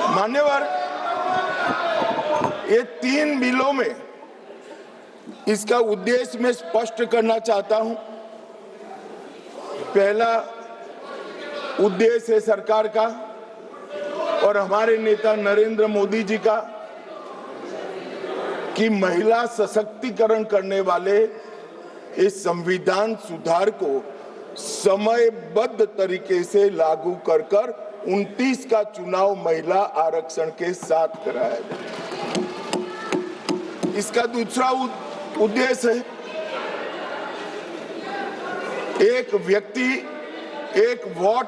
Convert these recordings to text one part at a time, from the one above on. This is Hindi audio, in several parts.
मान्यवर, ये 3 बिलों में इसका उद्देश्य मैं स्पष्ट करना चाहता हूं। पहला उद्देश्य है सरकार का और हमारे नेता नरेंद्र मोदी जी का कि महिला सशक्तिकरण करने वाले इस संविधान सुधार को समयबद्ध तरीके से लागू कर 29 का चुनाव महिला आरक्षण के साथ कराया जाए। इसका दूसरा उद्देश्य है एक व्यक्ति एक वोट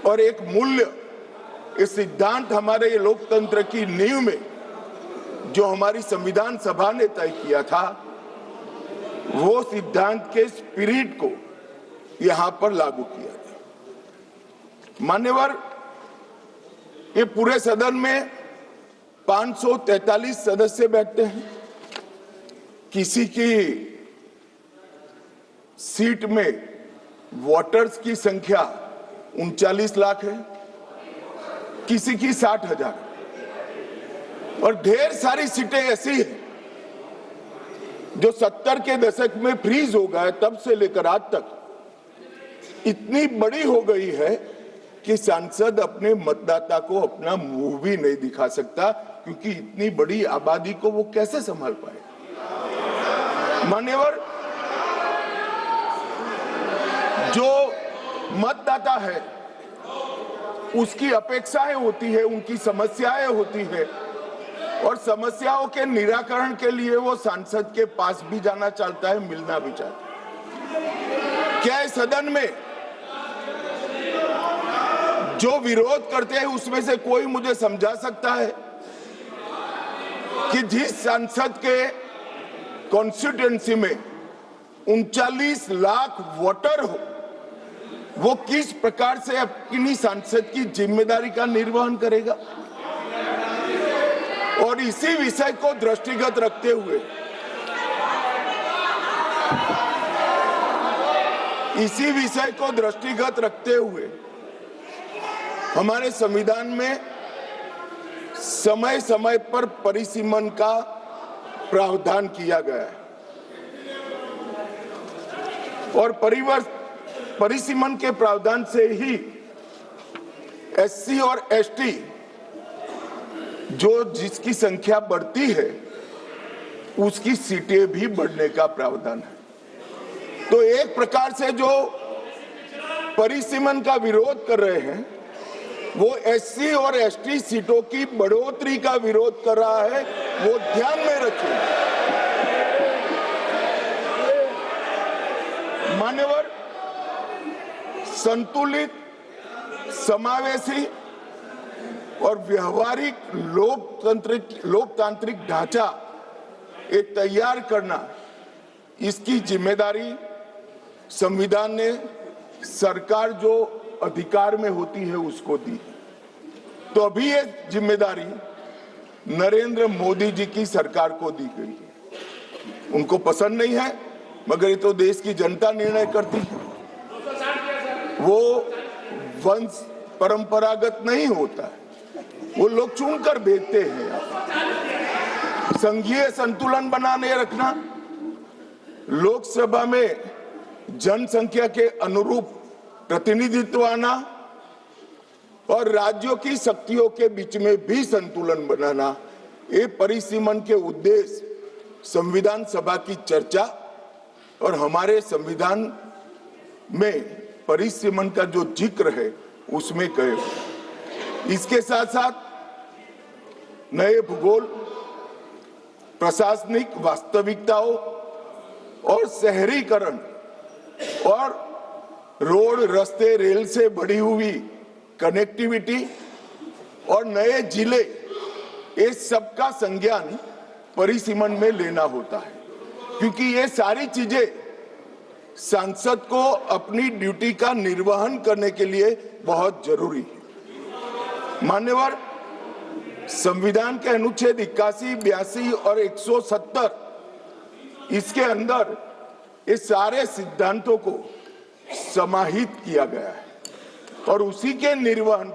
और एक मूल्य, इस सिद्धांत हमारे लोकतंत्र की नींव में जो हमारी संविधान सभा ने तय किया था, वो सिद्धांत के स्पिरिट को यहां पर लागू किया गया। मान्यवर, ये पूरे सदन में 543 सदस्य बैठते हैं। किसी की सीट में वोटर्स की संख्या 39 लाख है, किसी की 60,000 और ढेर सारी सीटें ऐसी हैं जो 70 के दशक में फ्रीज हो गए, तब से लेकर आज तक इतनी बड़ी हो गई है कि सांसद अपने मतदाता को अपना मुंह भी नहीं दिखा सकता, क्योंकि इतनी बड़ी आबादी को वो कैसे संभाल पाए। मान्यवर, जो मतदाता है उसकी अपेक्षाएं होती है, उनकी समस्याएं होती है और समस्याओं के निराकरण के लिए वो सांसद के पास भी जाना चाहता है, मिलना भी चाहता है। क्या इस सदन में जो विरोध करते हैं उसमें से कोई मुझे समझा सकता है कि जिस सांसद के कॉन्स्टिट्यूएंसी में 39 लाख वोटर हो, वो किस प्रकार से अपनी सांसद की जिम्मेदारी का निर्वहन करेगा? और इसी विषय को दृष्टिगत रखते हुए हमारे संविधान में समय समय पर परिसीमन का प्रावधान किया गया है और परिसीमन के प्रावधान से ही एससी और एसटी जो जिसकी संख्या बढ़ती है उसकी सीटें भी बढ़ने का प्रावधान है। तो एक प्रकार से जो परिसीमन का विरोध कर रहे हैं वो एससी और एसटी सीटों की बढ़ोतरी का विरोध कर रहा है, वो ध्यान में रखें। मान्यवर, संतुलित, समावेशी और व्यवहारिक लोकतांत्रिक ढांचा एक तैयार करना, इसकी जिम्मेदारी संविधान ने सरकार जो अधिकार में होती है उसको दी। तो अभी ये जिम्मेदारी नरेंद्र मोदी जी की सरकार को दी गई है। उनको पसंद नहीं है, मगर ये तो देश की जनता निर्णय करती है। वो वंश परंपरागत नहीं होता है, वो लोग चुनकर भेजते हैं। संघीय संतुलन बनाने रखना, लोकसभा में जनसंख्या के अनुरूप प्रतिनिधित्व आना और राज्यों की शक्तियों के बीच में भी संतुलन बनाना, ये परिसीमन के उद्देश्य संविधान सभा की चर्चा और हमारे संविधान में परिसीमन का जो जिक्र है उसमें कहे। इसके साथ साथ नए भूगोल, प्रशासनिक वास्तविकताओं और शहरीकरण और रोड, रास्ते, रेल से बढ़ी हुई कनेक्टिविटी और नए जिले, ये सबका संज्ञान परिसीमन में लेना होता है, क्योंकि ये सारी चीजें सांसद को अपनी ड्यूटी का निर्वहन करने के लिए बहुत जरूरी है। मान्यवर, संविधान के अनुच्छेद 81, 82 और 170 इसके अंदर ये सारे सिद्धांतों को समाहित किया गया है और उसी के निर्वहन